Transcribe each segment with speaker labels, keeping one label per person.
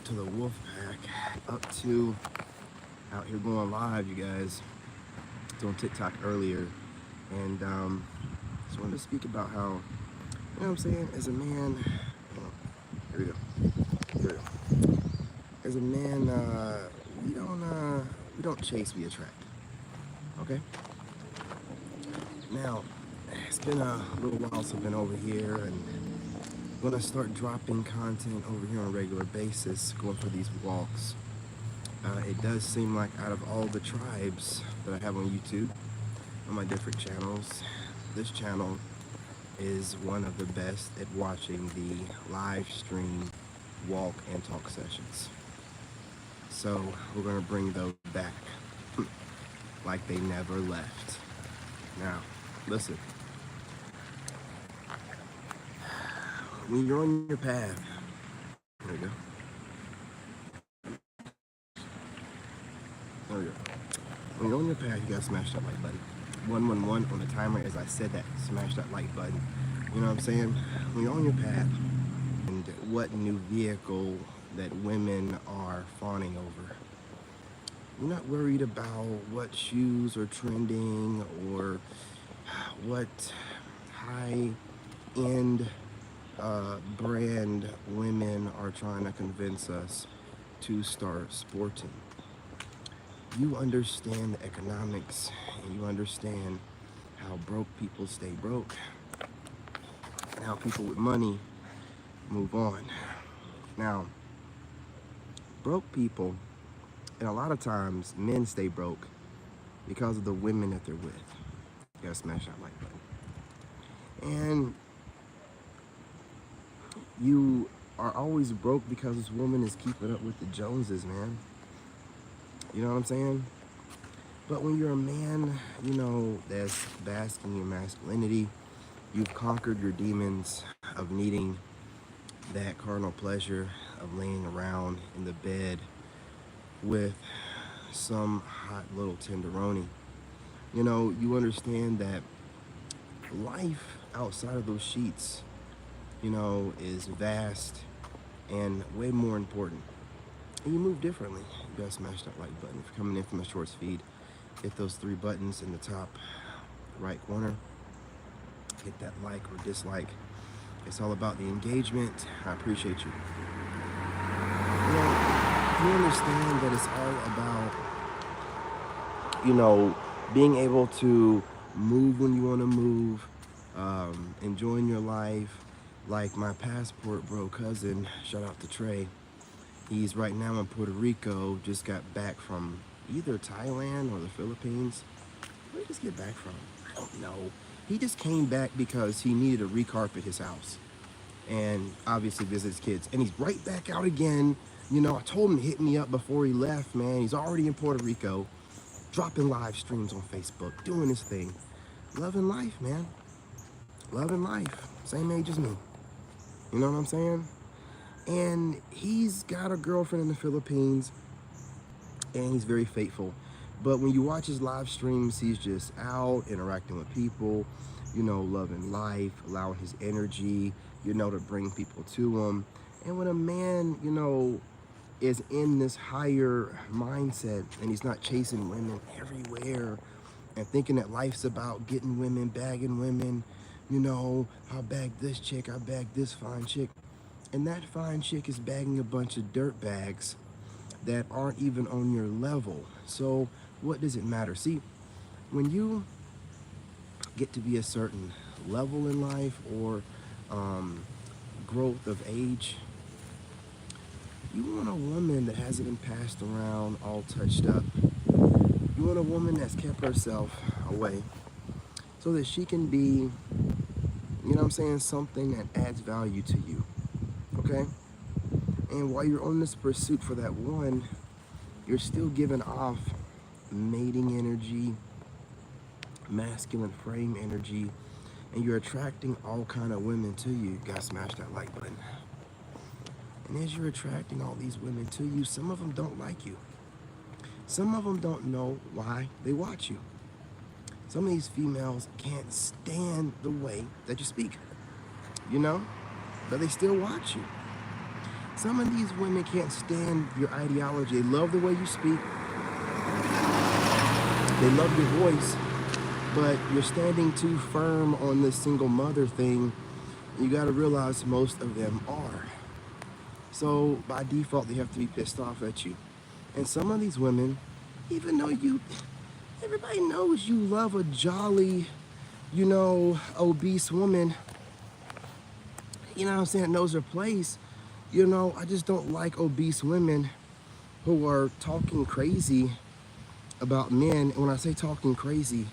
Speaker 1: out to the wolf pack, up to out here going live, you guys. It's on TikTok earlier, and just wanted to speak about how, you know what I'm saying, as a man, here we go, here we go. As a man, we don't chase, we attract. Okay. Now, it's been a little while since I've been over here, and I'm gonna start dropping content over here on a regular basis, going for these walks. It does seem like out of all the tribes that I have on YouTube, on my different channels, this channel is one of the best at watching the live stream walk and talk sessions. So we're gonna bring those back like they never left. Now, listen. When you're on your path, there we go. There we go. When you're on your path, you gotta smash that like button. 111 on the timer. As I said that, smash that like button. You know what I'm saying? When you're on your path, and what new vehicle that women are fawning over. You're not worried about what shoes are trending or what high-end brand women are trying to convince us to start sporting. You understand the economics, and you understand how broke people stay broke, and how people with money move on. Now, broke people, and a lot of times men stay broke because of the women that they're with. You gotta smash that like button. And you are always broke because this woman is keeping up with the Joneses, man. You know what I'm saying? But when you're a man, you know, that's basking in masculinity, you've conquered your demons of needing that carnal pleasure of laying around in the bed with some hot little tenderoni. You know, you understand that life outside of those sheets, you know, is vast and way more important. And you move differently. You gotta smash that like button. If you're coming in from the shorts feed, hit those 3 buttons in the top right corner. Hit that like or dislike. It's all about the engagement. I appreciate you. You know, you understand that it's all about, you know, being able to move when you want to move, enjoying your life. Like my passport bro cousin, shout out to Trey. He's right now in Puerto Rico, just got back from either Thailand or the Philippines. Where did he just get back from? I don't know. He just came back because he needed to recarpet his house and obviously visit his kids. And he's right back out again. You know, I told him to hit me up before he left, man. He's already in Puerto Rico, dropping live streams on Facebook, doing his thing. Loving life, man. Loving life. Same age as me. You know what I'm saying? And he's got a girlfriend in the Philippines, and he's very faithful. But when you watch his live streams, he's just out interacting with people, you know, loving life, allowing his energy, you know, to bring people to him. And when a man, you know, is in this higher mindset and he's not chasing women everywhere and thinking that life's about getting women, bagging women, you know, I bagged this chick, I bagged this fine chick. And that fine chick is bagging a bunch of dirt bags that aren't even on your level. So what does it matter? See, when you get to be a certain level in life or growth of age, you want a woman that hasn't been passed around all touched up. You want a woman that's kept herself away so that she can be, you know what I'm saying, something that adds value to you, okay? And while you're on this pursuit for that one, you're still giving off mating energy, masculine frame energy, and you're attracting all kind of women to you. You gotta smash that like button. And as you're attracting all these women to you, some of them don't like you. Some of them don't know why they watch you. Some of these females can't stand the way that you speak, you know, but they still watch you. Some of these women can't stand your ideology. They love the way you speak. They love your voice, but you're standing too firm on this single mother thing. You got to realize most of them are. So by default, they have to be pissed off at you. And some of these women, even though everybody knows you love a jolly, obese woman, you know what I'm saying, knows her place. I just don't like obese women who are talking crazy about men. And when I say talking crazy,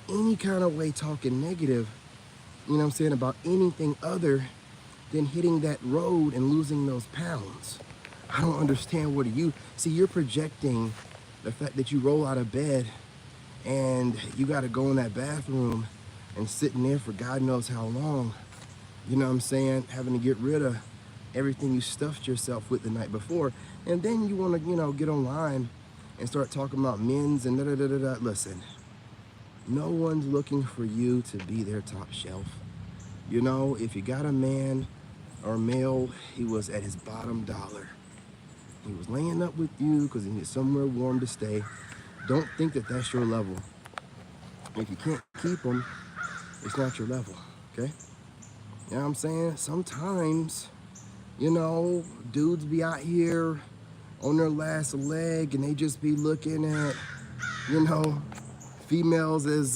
Speaker 1: any kind of way talking negative, about anything other than hitting that road and losing those pounds. I don't understand. What do you see? You're projecting the fact that you roll out of bed and you got to go in that bathroom and sit in there for God knows how long. Having to get rid of everything you stuffed yourself with the night before. And then you want to, get online and start talking about men's and da-da-da-da-da. Listen, no one's looking for you to be their top shelf. If you got a man or male, he was at his bottom dollar. He was laying up with you because he needed somewhere warm to stay. Don't think that that's your level. If you can't keep him, it's not your level, okay? You know what I'm saying? Sometimes, dudes be out here on their last leg and they just be looking at, females as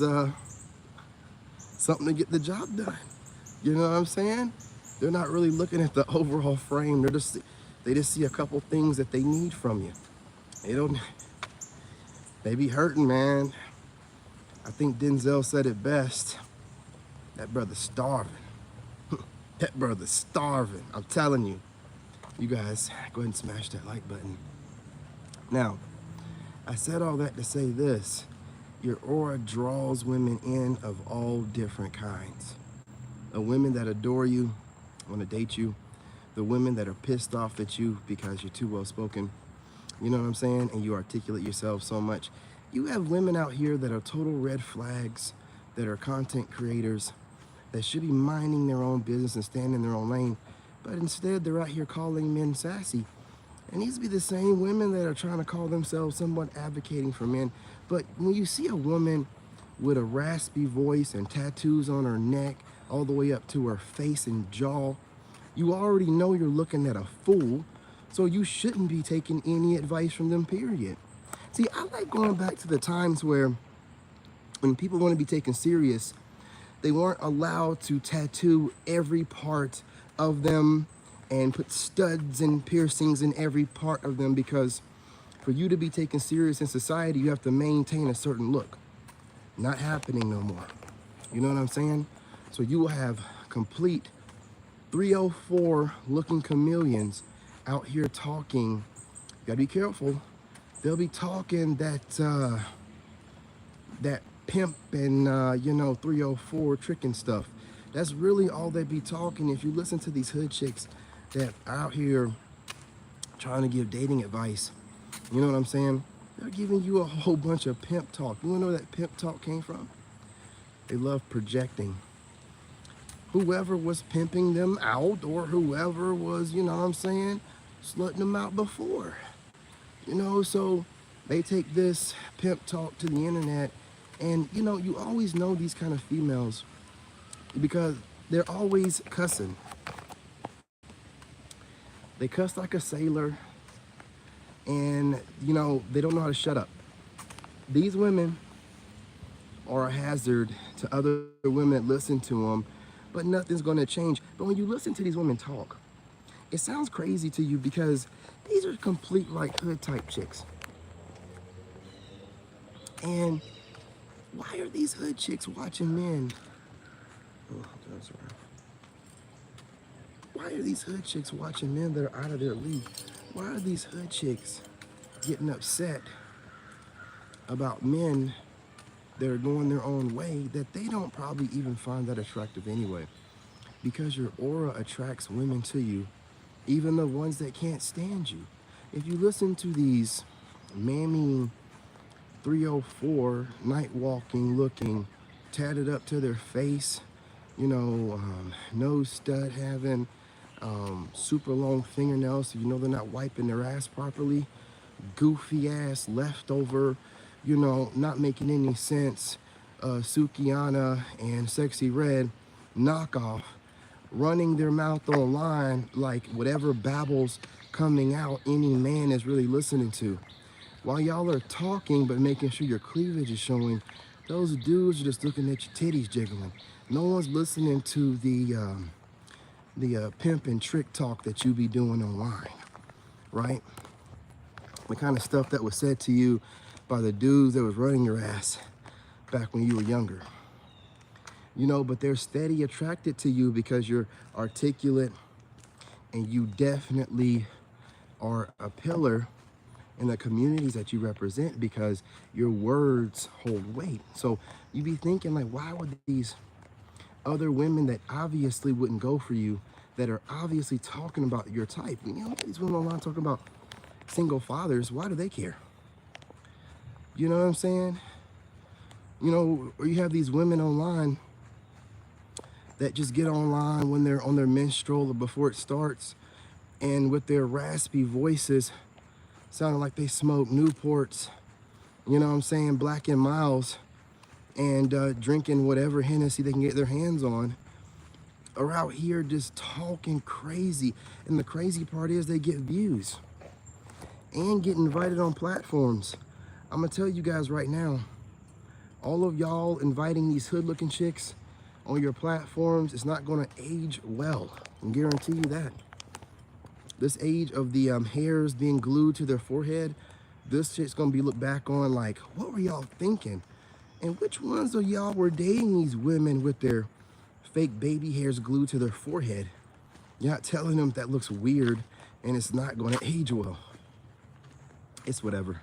Speaker 1: something to get the job done. You know what I'm saying? They're not really looking at the overall frame. They just see a couple things that they need from you. They be hurting, man. I think Denzel said it best. That brother's starving. That brother's starving. I'm telling you. You guys, go ahead and smash that like button. Now, I said all that to say this. Your aura draws women in of all different kinds. The women that adore you, want to date you. The women that are pissed off at you because you're too well spoken. You know what I'm saying? And you articulate yourself so much. You have women out here that are total red flags, that are content creators, that should be minding their own business and staying in their own lane. But instead, they're out here calling men sassy. And these be the same women that are trying to call themselves somewhat advocating for men. But when you see a woman with a raspy voice and tattoos on her neck, all the way up to her face and jaw, you already know you're looking at a fool, so you shouldn't be taking any advice from them, period. See, I like going back to the times where when people want to be taken serious, they weren't allowed to tattoo every part of them and put studs and piercings in every part of them, because for you to be taken serious in society, you have to maintain a certain look. Not happening no more. You know what I'm saying? So you will have complete 304 looking chameleons out here talking. You gotta be careful. They'll be talking that pimp and 304 tricking stuff. That's really all they be talking. If you listen to these hood chicks that are out here trying to give dating advice, you know what I'm saying? They're giving you a whole bunch of pimp talk. You wanna know where that pimp talk came from? They love projecting. Whoever was pimping them out, or whoever was, slutting them out before. So they take this pimp talk to the internet, and you always know these kind of females because they're always cussing. They cuss like a sailor, and they don't know how to shut up. These women are a hazard to other women that listen to them, but nothing's going to change. But when you listen to these women talk, it sounds crazy to you because these are complete like hood type chicks. And why are these hood chicks watching men? Oh, that's right. Why are these hood chicks watching men that are out of their league? Why are these hood chicks getting upset about men that are going their own way that they don't probably even find that attractive anyway? Because your aura attracts women to you, even the ones that can't stand you. If you listen to these mammy 304, night walking looking, tatted up to their face, no stud having, super long fingernails, so you know they're not wiping their ass properly, goofy ass, leftover, not making any sense, Sukiana and Sexy Red knockoff, running their mouth online like whatever babbles coming out any man is really listening to. While y'all are talking but making sure your cleavage is showing, those dudes are just looking at your titties jiggling. No one's listening to the pimp and trick talk that you be doing online, right? The kind of stuff that was said to you by the dudes that was running your ass back when you were younger. But they're steady attracted to you because you're articulate and you definitely are a pillar in the communities that you represent because your words hold weight. So you be thinking like, why would these other women that obviously wouldn't go for you, that are obviously talking about your type, these women online talking about single fathers, why do they care? You know what I'm saying? Or you have these women online that just get online when they're on their menstrual or before it starts, and with their raspy voices sounding like they smoke Newports, Black and Miles, and drinking whatever Hennessy they can get their hands on, are out here just talking crazy. And the crazy part is they get views and get invited on platforms. I'm gonna tell you guys right now, all of y'all inviting these hood-looking chicks on your platforms is not gonna age well. I can guarantee you that. This age of the hairs being glued to their forehead, this shit's gonna be looked back on like, what were y'all thinking? And which ones of y'all were dating these women with their fake baby hairs glued to their forehead? You're not telling them that looks weird and it's not gonna age well. It's whatever.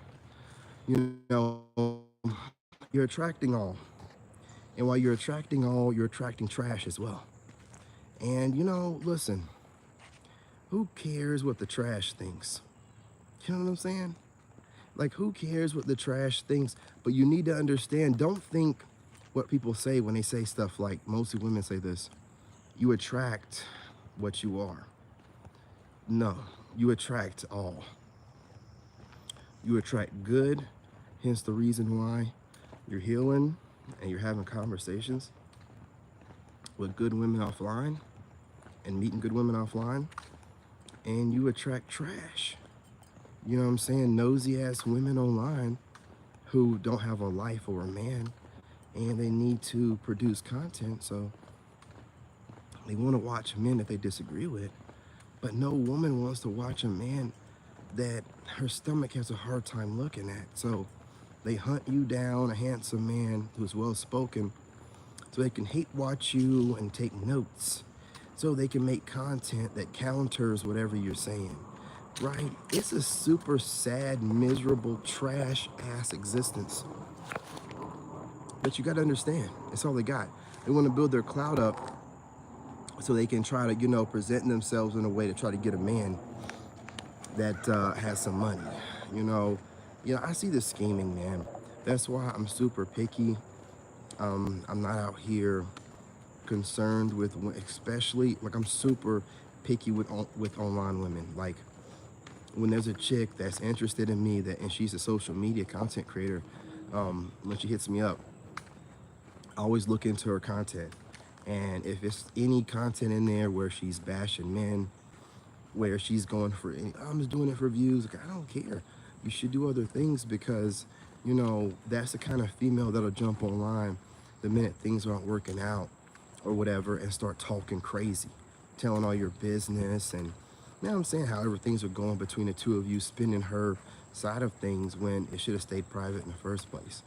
Speaker 1: You're attracting all. And while you're attracting all, you're attracting trash as well. And listen, who cares what the trash thinks? You know what I'm saying? Like, who cares what the trash thinks? But you need to understand, don't think what people say when they say stuff like, mostly women say this, you attract what you are. No, you attract all. You attract good, hence the reason why you're healing and you're having conversations with good women offline and meeting good women offline, and you attract trash. You know what I'm saying? Nosy ass women online who don't have a life or a man, and they need to produce content, so they want to watch men that they disagree with. But no woman wants to watch a man that her stomach has a hard time looking at. So they hunt you down, a handsome man who's well-spoken, so they can hate watch you and take notes, so they can make content that counters whatever you're saying, right? It's a super sad, miserable, trash-ass existence. But you got to understand, it's all they got. They want to build their clout up so they can try to, present themselves in a way to try to get a man that has some money. I see the scheming, man. That's why I'm super picky. I'm not out here concerned with, especially, like, I'm super picky with online women. Like, when there's a chick that's interested in me, and she's a social media content creator, when she hits me up, I always look into her content. And if it's any content in there where she's bashing men, where she's going for, I'm just doing it for views, like, I don't care. You should do other things, because, that's the kind of female that'll jump online the minute things aren't working out or whatever and start talking crazy, telling all your business, and I'm saying however things are going between the two of you, spinning her side of things when it should have stayed private in the first place.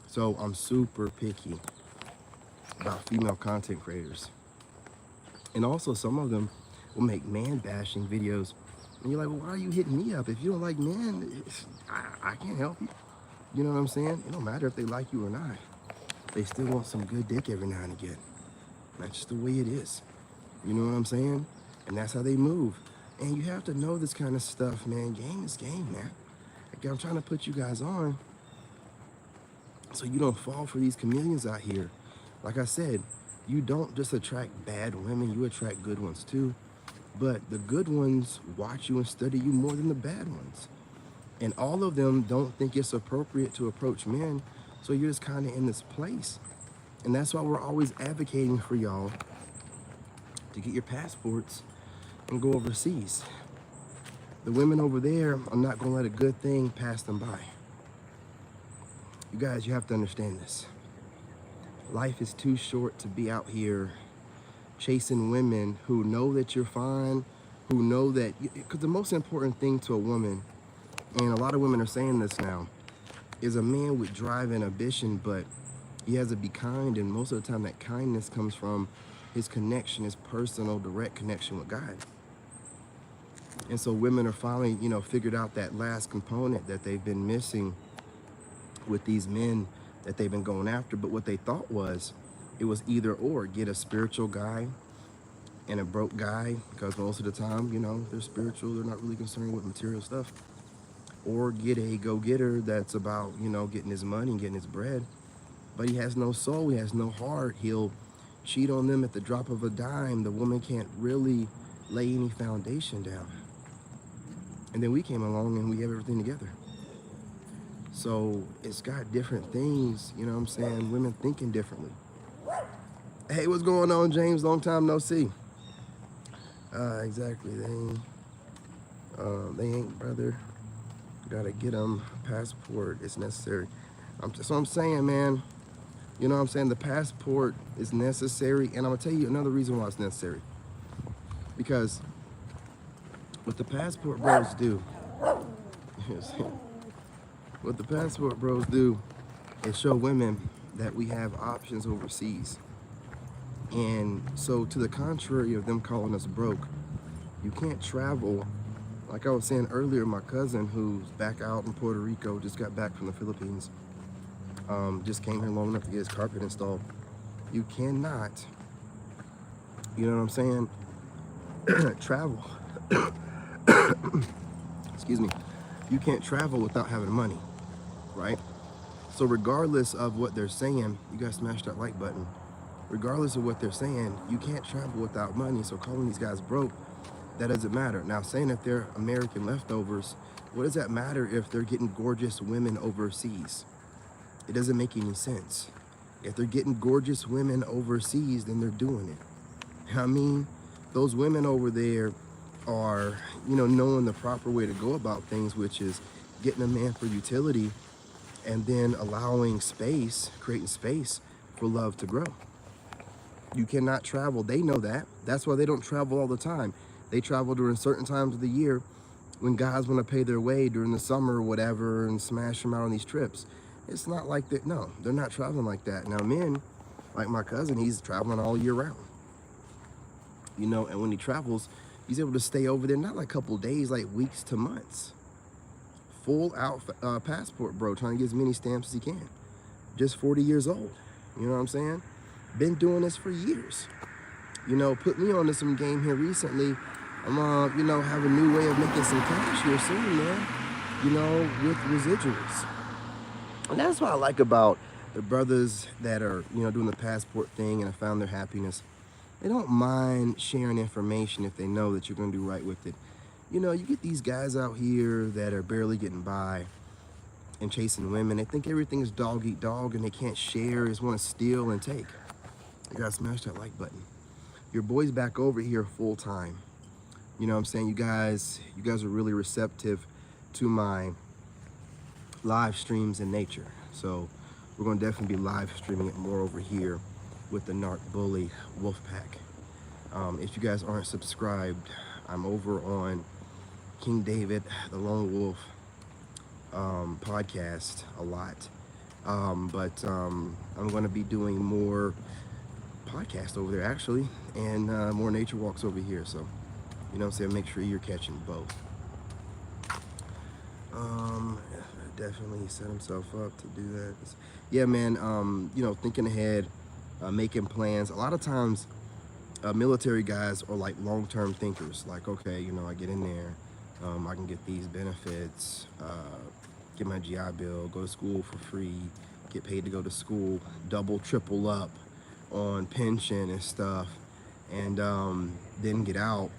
Speaker 1: So I'm super picky about female content creators. And also, some of them will make man bashing videos, and you're like, well, why are you hitting me up? If you don't like men, I can't help you. You know what I'm saying? It don't matter if they like you or not. They still want some good dick every now and again. That's just the way it is. You know what I'm saying? And that's how they move. And you have to know this kind of stuff, man. Game is game, man. Like, I'm trying to put you guys on so you don't fall for these chameleons out here. Like I said, you don't just attract bad women, you attract good ones too. But the good ones watch you and study you more than the bad ones. And all of them don't think it's appropriate to approach men. So you're just kind of in this place. And that's why we're always advocating for y'all to get your passports and go overseas. The women over there are not going to let a good thing pass them by. You guys, you have to understand this. Life is too short to be out here chasing women who know that you're fine, who know that, because the most important thing to a woman, and a lot of women are saying this now, is a man with drive and ambition, but he has to be kind, and most of the time that kindness comes from his connection, his personal, direct connection with God. And so women are finally, figured out that last component that they've been missing with these men that they've been going after. But what they thought was, it was either or. Get a spiritual guy and a broke guy, because most of the time, they're spiritual, they're not really concerned with material stuff. Or get a go-getter that's about, getting his money and getting his bread. But he has no soul, he has no heart. He'll cheat on them at the drop of a dime. The woman can't really lay any foundation down. And then we came along and we have everything together. So it's got different things, women thinking differently. Hey, what's going on, James? Long time no see. Exactly, they ain't, brother. Gotta get them passport, it's necessary. So I'm saying, man, the passport is necessary, and I'm gonna tell you another reason why it's necessary. Because what the passport bros do, what the passport bros do is show women that we have options overseas. And so to the contrary of them calling us broke, you can't travel. Like I was saying earlier, my cousin who's back out in Puerto Rico, just got back from the Philippines, just came here long enough to get his carpet installed. You cannot, travel. Excuse me. You can't travel without having money, right? So regardless of what they're saying, you guys smash that like button. Regardless of what they're saying, you can't travel without money. So calling these guys broke, that doesn't matter. Now, saying that they're American leftovers, what does that matter if they're getting gorgeous women overseas? It doesn't make any sense. If they're getting gorgeous women overseas, then they're doing it. I mean, those women over there are, knowing the proper way to go about things, which is getting a man for utility and then allowing space, creating space for love to grow. You cannot travel. They know that. That's why they don't travel all the time. They travel during certain times of the year when guys want to pay their way during the summer or whatever and smash them out on these trips. It's not like that. No, they're not traveling like that. Now, men, like my cousin, he's traveling all year round. And when he travels, he's able to stay over there, not like a couple days, like weeks to months. Full out passport, bro, trying to get as many stamps as he can. Just 40 years old. You know what I'm saying? Been doing this for years. Put me onto some game here recently. I'm have a new way of making some cash here soon, man. With residuals. And that's what I like about the brothers that are, doing the passport thing and have found their happiness. They don't mind sharing information if they know that you're going to do right with it. You get these guys out here that are barely getting by and chasing women. They think everything is dog eat dog and they can't share, just want to steal and take. You gotta smash that like button. Your boy's back over here full time. You guys are really receptive to my live streams in nature. So we're gonna definitely be live streaming it more over here with the Narc Bully Wolfpack. If you guys aren't subscribed, I'm over on King David, the Lone Wolf podcast a lot. But I'm gonna be doing more podcast over there actually, and more nature walks over here. So, make sure you're catching both. Definitely set himself up to do that. Yeah, man. Thinking ahead, making plans. A lot of times, military guys are like long-term thinkers. Like, okay, I get in there, I can get these benefits, get my GI Bill, go to school for free, get paid to go to school, double, triple up on pension and stuff, and then get out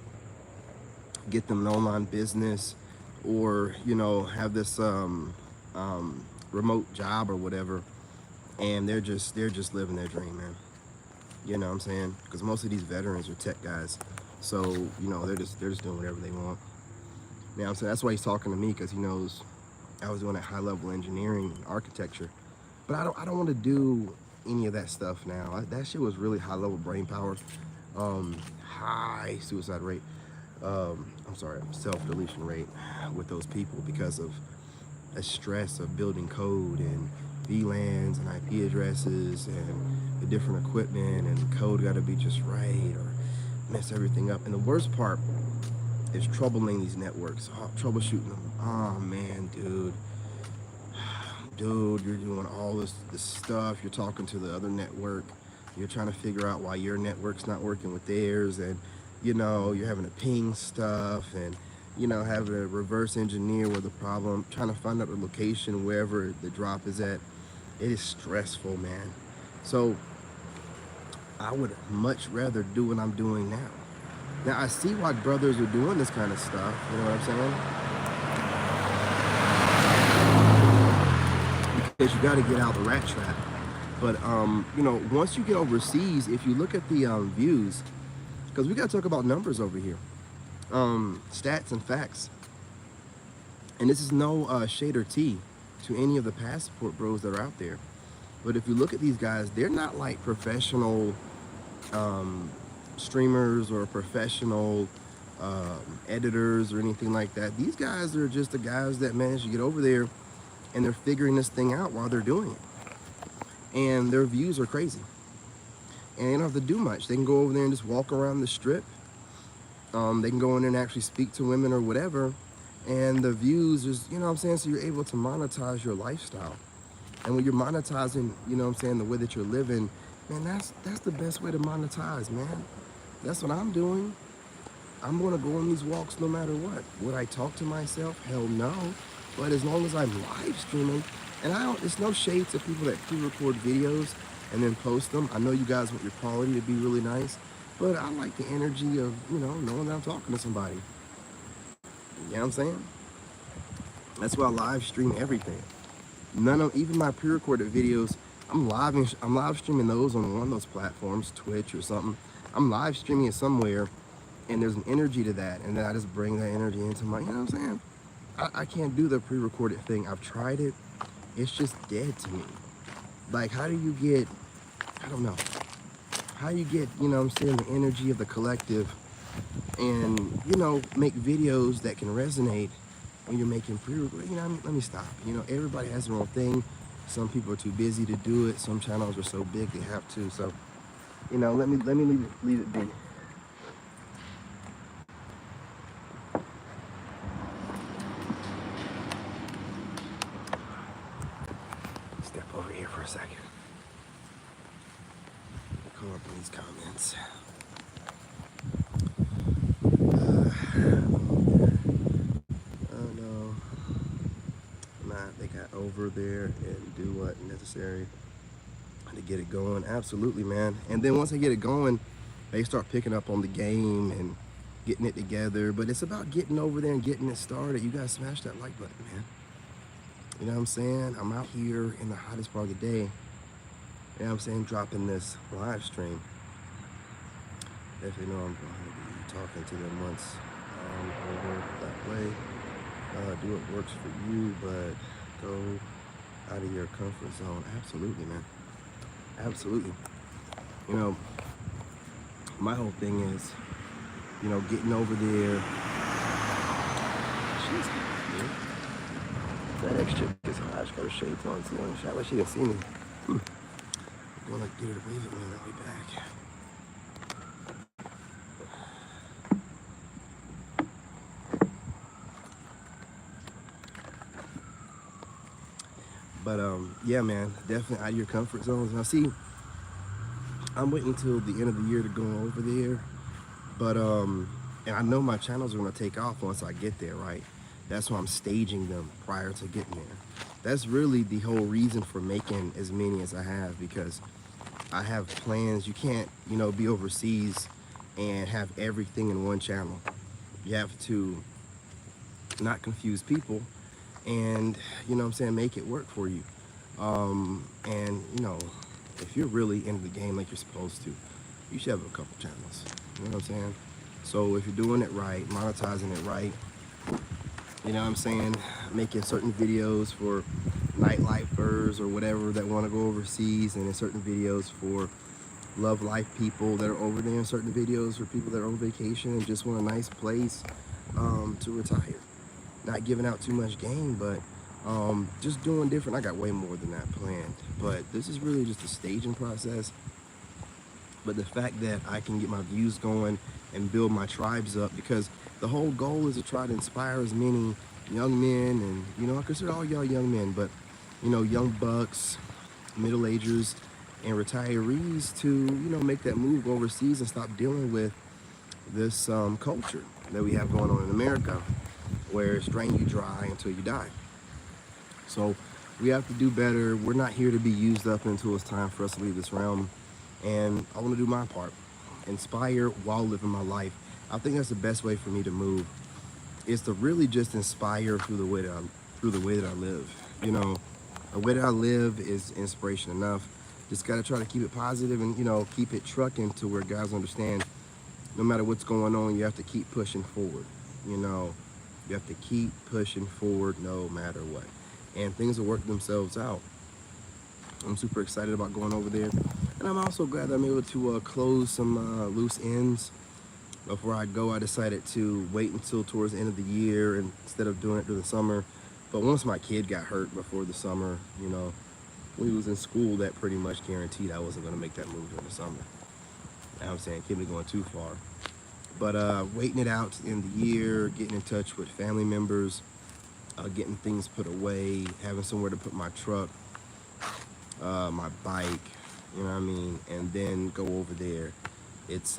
Speaker 1: get them an online business, or have this remote job or whatever, and they're just living their dream, man. You know what I'm saying? Because most of these veterans are tech guys, so they're just doing whatever they want. You know what I'm saying? That's why he's talking to me, because he knows I was doing that high level engineering and architecture. But I don't want to do any of that stuff now. That shit was really high level brain power, high suicide rate. I'm sorry, self-deletion rate with those people, because of the stress of building code and VLANs and IP addresses and the different equipment, and the code got to be just right or mess everything up. And the worst part is troubling these networks, troubleshooting them. Oh man, dude, you're doing all this stuff. You're talking to the other network. You're trying to figure out why your network's not working with theirs, and you're having to ping stuff, and having to reverse engineer where the problem, trying to find out the location wherever the drop is at. It is stressful, man. So I would much rather do what I'm doing now. Now I see why brothers are doing this kind of stuff, you know what I'm saying? Because you got to get out of the rat trap. But once you get overseas, if you look at the views, because we got to talk about numbers over here, stats and facts. And this is no shade or tea to any of the passport bros that are out there. But if you look at these guys, they're not like professional streamers or professional editors or anything like that. These guys are just the guys that manage to get over there, and they're figuring this thing out while they're doing it. And their views are crazy. And they don't have to do much. They can go over there and just walk around the strip. They can go in there and actually speak to women or whatever. And the views is, you know what I'm saying? So you're able to monetize your lifestyle. And when you're monetizing, you know what I'm saying, the way that you're living, man, that's the best way to monetize, man. That's what I'm doing. I'm gonna go on these walks no matter what. Would I talk to myself? Hell no. But as long as I'm live streaming, and it's no shade to people that pre-record videos and then post them. I know you guys want your quality to be really nice, but I like the energy of, knowing that I'm talking to somebody. You know what I'm saying? That's why I live stream everything. Even my pre-recorded videos, I'm live streaming those on one of those platforms, Twitch or something. I'm live streaming it somewhere, and there's an energy to that, and then I just bring that energy into my, you know what I'm saying? I can't do the pre-recorded thing. I've tried it. It's just dead to me. Like, how do you get, I don't know, how you get, you know what I'm saying, the energy of the collective, and, make videos that can resonate when you're making pre-recorded. Let me stop. Everybody has their own thing. Some people are too busy to do it. Some channels are so big they have to. So, let me leave it be. Step over here for a second. Call up on these comments. Oh no. They got over there and do what necessary to get it going. Absolutely, man. And then once they get it going, they start picking up on the game and getting it together. But it's about getting over there and getting it started. You guys smash that like button, man. You know what I'm saying? I'm out here in the hottest part of the day. You know what I'm saying? Dropping this live stream. Definitely know I'm going to be talking to them once over that way. Do what works for you, but go out of your comfort zone. Absolutely, man. Absolutely. My whole thing is, getting over there. She's good. That extra is hot. She got her shades on. See, on the shot like she didn't see me. I'm gonna get her to wave at me on the way back. But yeah, man, definitely out of your comfort zones. Now, see, I'm waiting until the end of the year to go over there. But and I know my channels are gonna take off once I get there, right? That's why I'm staging them prior to getting there. That's really the whole reason for making as many as I have, because I have plans. You can't, be overseas and have everything in one channel. You have to not confuse people and, you know what I'm saying, make it work for you. And, you know, if you're really into the game like you're supposed to, you should have a couple channels. You know what I'm saying? So if you're doing it right, monetizing it right, you know what I'm saying, making certain videos for nightlifers or whatever that want to go overseas, and then certain videos for love life people that are over there, and certain videos for people that are on vacation and just want a nice place to retire. Not giving out too much game, but just doing different. I got way more than that planned, but this is really just a staging process. But the fact that I can get my views going and build my tribes up, because the whole goal is to try to inspire as many young men, and, you know, I consider all y'all young men, but, you know, young bucks, middle-agers, and retirees to, you know, make that move overseas and stop dealing with this culture that we have going on in America, where it's drain you dry until you die. So we have to do better. We're not here to be used up until it's time for us to leave this realm. And I want to do my part, inspire while living my life. I think that's the best way for me to move, is to really just inspire through the way that I live. You know, the way that I live is inspiration enough. Just got to try to keep it positive and, you know, keep it trucking to where guys understand no matter what's going on, you have to keep pushing forward. You know, you have to keep pushing forward no matter what. And things will work themselves out. I'm super excited about going over there. And I'm also glad that I'm able to close some loose ends. Before I go, I decided to wait until towards the end of the year instead of doing it through the summer. But once my kid got hurt before the summer, you know, when he was in school, that pretty much guaranteed I wasn't going to make that move in the summer. You know what I'm saying? Keep me going too far. But waiting it out to the end of the year, getting in touch with family members, getting things put away, having somewhere to put my truck, my bike, you know what I mean, and then go over there. It's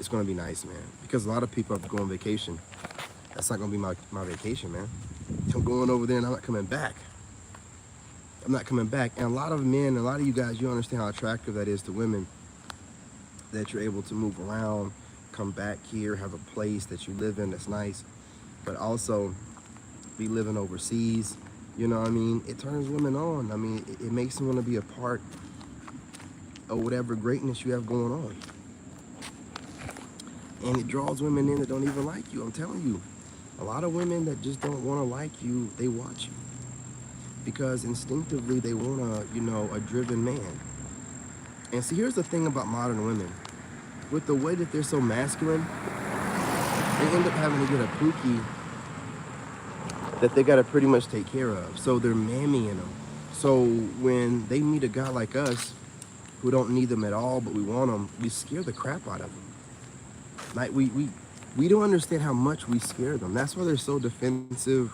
Speaker 1: gonna be nice, man, because a lot of people have to go on vacation. That's not gonna be my vacation, man. I'm going over there and I'm not coming back. I'm not coming back. And a lot of men, a lot of you guys, you understand how attractive that is to women, that you're able to move around, come back here, have a place that you live in that's nice, but also be living overseas. You know what I mean? It turns women on. I mean, it makes them want to be a part of whatever greatness you have going on. And it draws women in that don't even like you. I'm telling you, a lot of women that just don't want to like you, they watch you. Because instinctively they want a, you know, a driven man. And see, here's the thing about modern women. With the way that they're so masculine, they end up having to get a pookie that they gotta pretty much take care of. So they're mammying them. So when they meet a guy like us, who don't need them at all, but we want them, we scare the crap out of them. Like we don't understand how much we scare them. That's why they're so defensive,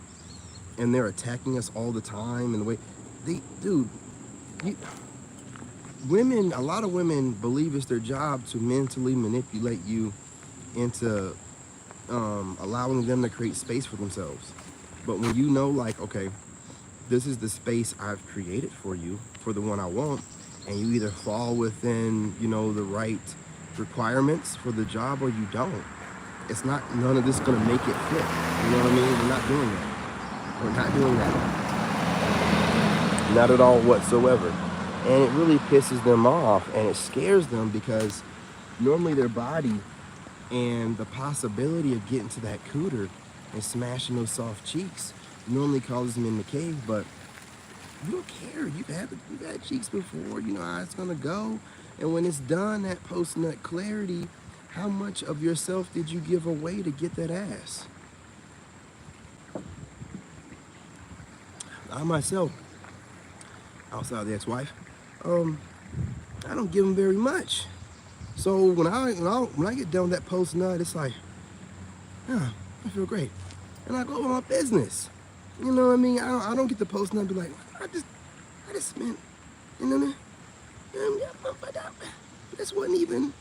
Speaker 1: and they're attacking us all the time. And the way women, a lot of women believe it's their job to mentally manipulate you into allowing them to create space for themselves. But when you know, like, okay, this is the space I've created for you, for the one I want, and you either fall within, you know, the right requirements for the job or you don't. It's not, none of this gonna make it fit. You know what I mean? We're not doing that. We're not doing that. Not at all whatsoever. And it really pisses them off, and it scares them, because normally their body and the possibility of getting to that cooter and smashing those soft cheeks normally causes them in the cave. But you don't care. You've had cheeks before. You know how it's gonna go. And when it's done, that post-nut clarity, how much of yourself did you give away to get that ass? I myself, outside the ex-wife, I don't give them very much. So when I get done with that post-nut, it's like, yeah, I feel great. And I go about my business. You know what I mean? I don't get the post-nut and be like, I just spent, you know, this wasn't even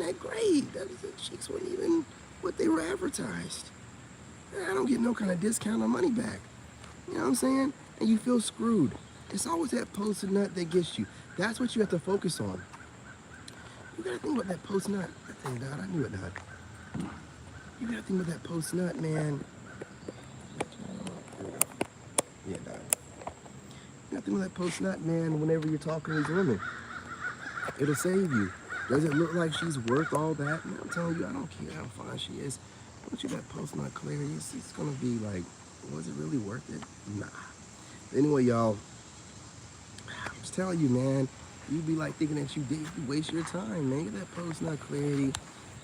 Speaker 1: that great. The cheeks wasn't even what they were advertised. I don't get no kind of discount or money back. You know what I'm saying? And you feel screwed. It's always that post-nut that gets you. That's what you have to focus on. You gotta think about that post-nut. That thing died. I knew it died. You got to think about that post nut, man. Yeah, dog. You got to think about that post nut, man, whenever you're talking to these women. It'll save you. Does it look like she's worth all that? Man, I'm telling you, I don't care how fine she is. Once you got post nut clarity, it's going to be like, was it really worth it? Nah. Anyway, y'all, I'm just telling you, man, you'd be like thinking that you waste your time, man. Get that post nut clarity.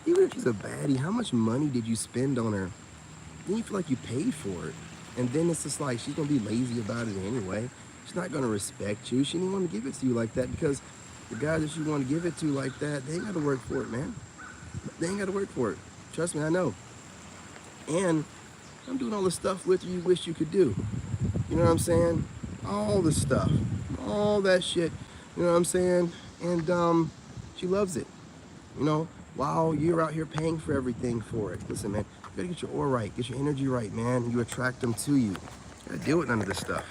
Speaker 1: Even if she's a baddie, how much money did you spend on her? Then you feel like you paid for it. And then it's just like, she's going to be lazy about it anyway. She's not going to respect you. She didn't want to give it to you like that because the guy that you want to give it to like that, they ain't got to work for it, man. They ain't got to work for it. Trust me, I know. And I'm doing all the stuff with you wish you could do. You know what I'm saying? All the stuff. All that shit. You know what I'm saying? And she loves it. You know, while you're out here paying for everything for it. Listen, man, you gotta get your aura right, get your energy right, man. You attract them to you. You gotta deal with none of this stuff.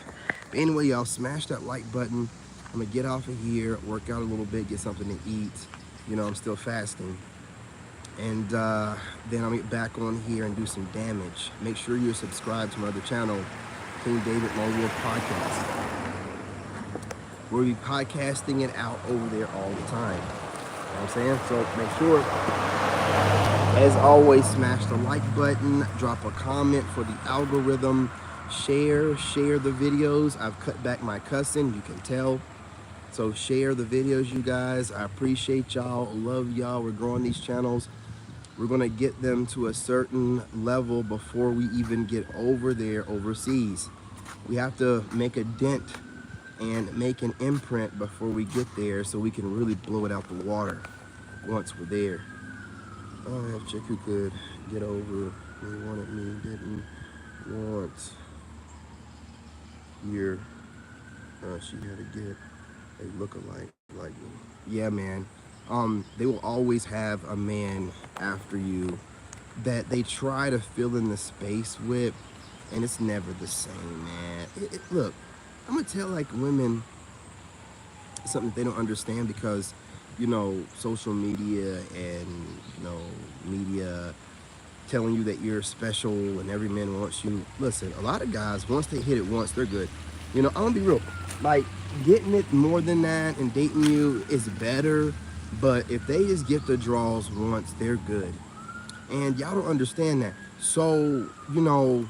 Speaker 1: But anyway, y'all, smash that like button. I'm gonna get off of here, work out a little bit, get something to eat. You know, I'm still fasting. And then I'll get back on here and do some damage. Make sure you're subscribed to my other channel, King David Lone Wolf Podcast. We'll be podcasting it out over there all the time. You know what I'm saying? So make sure, as always, smash the like button, drop a comment for the algorithm, share the videos. I've cut back my cussing, you can tell. So share the videos, you guys. I appreciate y'all, love y'all. We're growing these channels. We're gonna get them to a certain level before we even get over there overseas. We have to make a dent and make an imprint before we get there so we can really blow it out the water once we're there. Oh, I have a chick who could get over me, wanted me, didn't want here. She had to get a lookalike like me. Yeah, man. They will always have a man after you that they try to fill in the space with, and it's never the same, man. Look, I'm gonna tell like women something they don't understand because, you know, social media and, you know, media telling you that you're special and every man wants you. Listen, a lot of guys, once they hit it once, they're good. You know, I'm gonna be real. Like, getting it more than that and dating you is better, but if they just get the draws once, they're good. And y'all don't understand that. So, you know,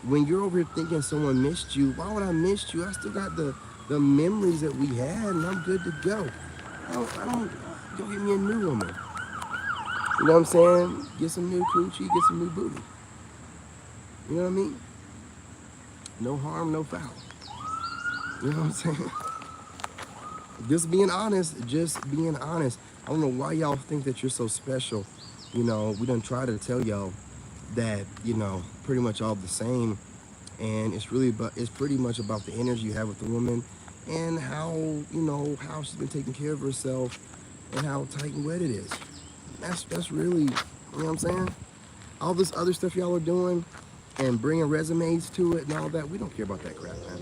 Speaker 1: when you're over here thinking someone missed you, why would I miss you? I still got the memories that we had, and I'm good to go. I don't go get me a new woman. You know what I'm saying? Get some new coochie, get some new booty. You know what I mean? No harm, no foul. You know what I'm saying? Just being honest, I don't know why y'all think that you're so special. You know, we done try to tell y'all that, you know, pretty much all the same. And it's pretty much about the energy you have with the woman and how, you know, how she's been taking care of herself and how tight and wet it is. That's really, you know what I'm saying? All this other stuff y'all are doing and bringing resumes to it and all that, we don't care about that crap, man.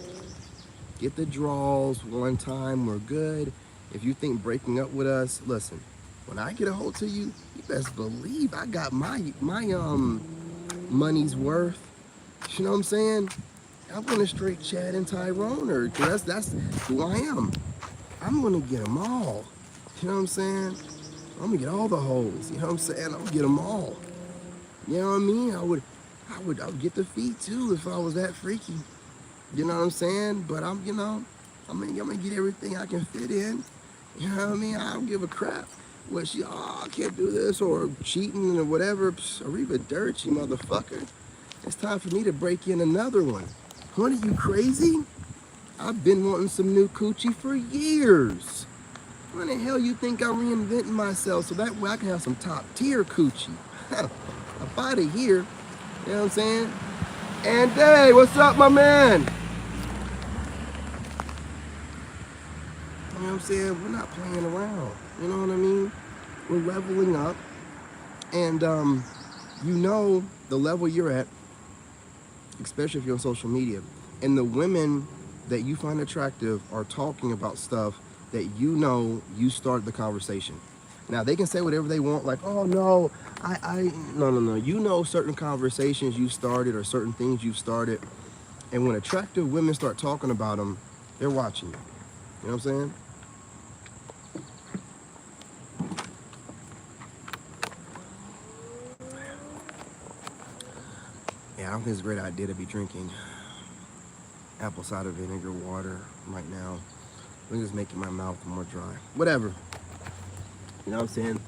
Speaker 1: Get the draws one time, we're good. If you think breaking up with us, listen, when I get a hold to you, you best believe I got my money's worth. You know what I'm saying? I'm gonna straight Chad and Tyrone her, cause that's who I am. I'm gonna get them all. You know what I'm saying? I'm gonna get all the hoes. You know what I'm saying? I'm gonna get them all. You know what I mean? I would get the feet too if I was that freaky. You know what I'm saying? But I'm gonna get everything I can fit in. You know what I mean? I don't give a crap. What I can't do this or cheating or whatever. Arriba dirt, you motherfucker. It's time for me to break in another one. What are you, crazy? I've been wanting some new coochie for years. When the hell you think I'm reinventing myself so that way I can have some top tier coochie? I'm out of here. You know what I'm saying? And hey, what's up, my man? You know what I'm saying? We're not playing around. You know what I mean? We're leveling up. And you know the level you're at, especially if you're on social media. And the women that you find attractive are talking about stuff that you know you started the conversation. Now they can say whatever they want, like, oh no, no. You know certain conversations you started or certain things you've started, and when attractive women start talking about them, they're watching you. You know what I'm saying? Yeah, I don't think it's a great idea to be drinking apple cider vinegar water right now. I think it's making my mouth more dry. Whatever. You know what I'm saying?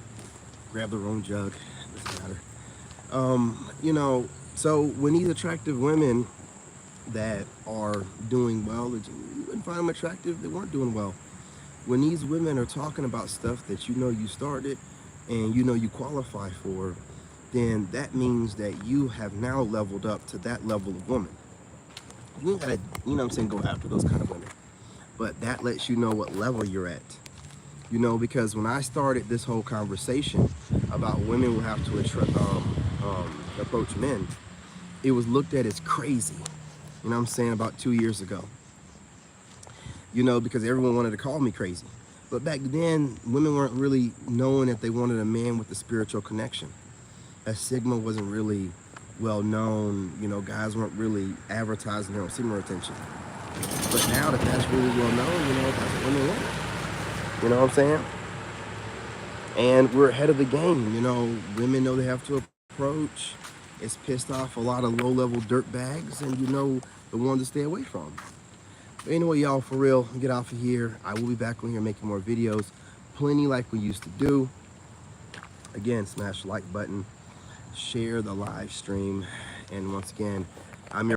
Speaker 1: Grab the wrong jug. Doesn't matter. You know, so when these attractive women that are doing well, that you wouldn't find them attractive, they weren't doing well. When these women are talking about stuff that you know you started and you know you qualify for, then that means that you have now leveled up to that level of woman. You ain't gotta, you know what I'm saying, go after those kind of women. But that lets you know what level you're at. You know, because when I started this whole conversation about women will have to approach men, it was looked at as crazy. You know what I'm saying, about 2 years ago. You know, because everyone wanted to call me crazy. But back then, women weren't really knowing if they wanted a man with a spiritual connection. As Sigma wasn't really well known, you know, guys weren't really advertising their own Sigma attention. But now that that's really well known, you know, that's what women want. You know what I'm saying? And we're ahead of the game. You know, women know they have to approach. It's pissed off a lot of low-level dirt bags, and you know the ones to stay away from. But anyway, y'all, for real, get off of here. I will be back on here making more videos, plenty like we used to do. Again, smash the like button, share the live stream, and once again, I'm your